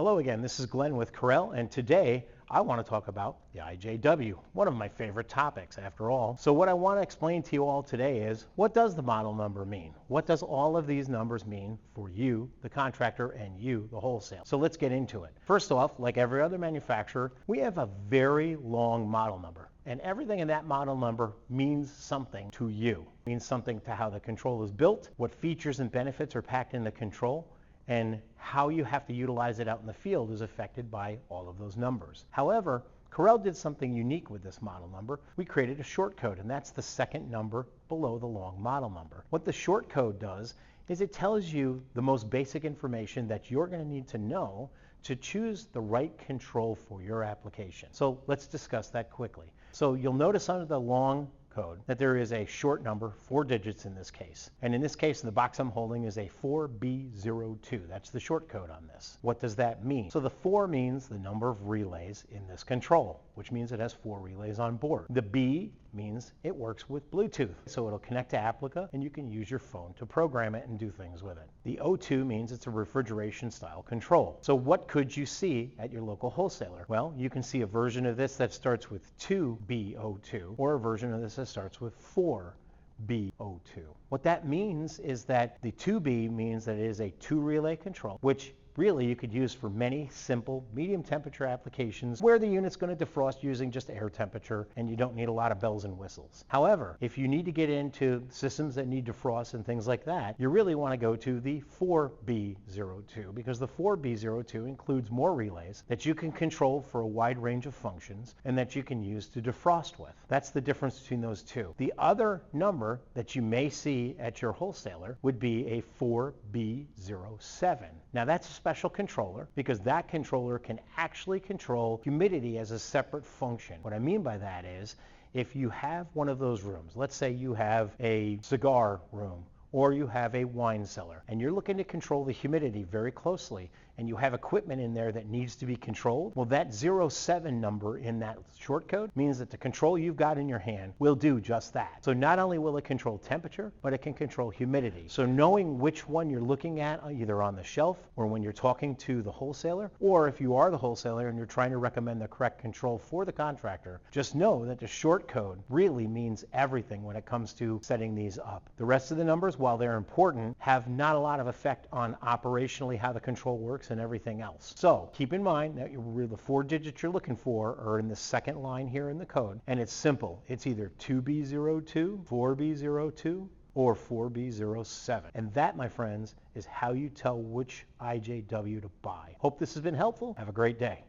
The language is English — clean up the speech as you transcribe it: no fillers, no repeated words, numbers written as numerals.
Hello again, this is Glenn with Corel, and today I want to talk about the iJW, one of my favorite topics after all. So what I want to explain to you all today is, what does the model number mean? What does all of these numbers mean for you, the contractor, and you, the wholesale? So let's get into it. First off, like every other manufacturer, we have a very long model number. And everything in that model number means something to you. It means something to how the control is built, what features and benefits are packed in the control, and how you have to utilize it out in the field is affected by all of those numbers. However, Corel did something unique with this model number. We created a short code, and that's the second number below the long model number. What the short code does is it tells you the most basic information that you're going to need to know to choose the right control for your application. So let's discuss that quickly. So you'll notice under the long code that there is a short number, 4 digits in this case. And in this case, the box I'm holding is a 4B02. That's the short code on this. What does that mean? So the 4 means the number of relays in this control, which means it has 4 relays on board. The B means it works with Bluetooth, so it'll connect to APPLICA and you can use your phone to program it and do things with it. The O2 means it's a refrigeration style control. So what could you see at your local wholesaler? Well, you can see a version of this that starts with 2B02 or a version of this that starts with 4B02. What that means is that the 2B means that it is a 2 relay control, which really you could use for many simple medium temperature applications where the unit's going to defrost using just air temperature and you don't need a lot of bells and whistles. However, if you need to get into systems that need defrost and things like that, you really want to go to the 4B02 because the 4B02 includes more relays that you can control for a wide range of functions and that you can use to defrost with. That's the difference between those two. The other number that you may see at your wholesaler would be a 4B07. Now that's a special controller because that controller can actually control humidity as a separate function. What I mean by that is if you have one of those rooms, let's say you have a cigar room or you have a wine cellar and you're looking to control the humidity very closely and you have equipment in there that needs to be controlled, well, that 07 number in that short code means that the control you've got in your hand will do just that. So not only will it control temperature, but it can control humidity. So knowing which one you're looking at either on the shelf or when you're talking to the wholesaler, or if you are the wholesaler and you're trying to recommend the correct control for the contractor, just know that the short code really means everything when it comes to setting these up. The rest of the numbers, while they're important, have not a lot of effect on operationally how the control works and everything else. So keep in mind that the 4 digits you're looking for are in the second line here in the code, and it's simple. It's either 2B02, 4B02, or 4B07. And that, my friends, is how you tell which iJW to buy. Hope this has been helpful. Have a great day.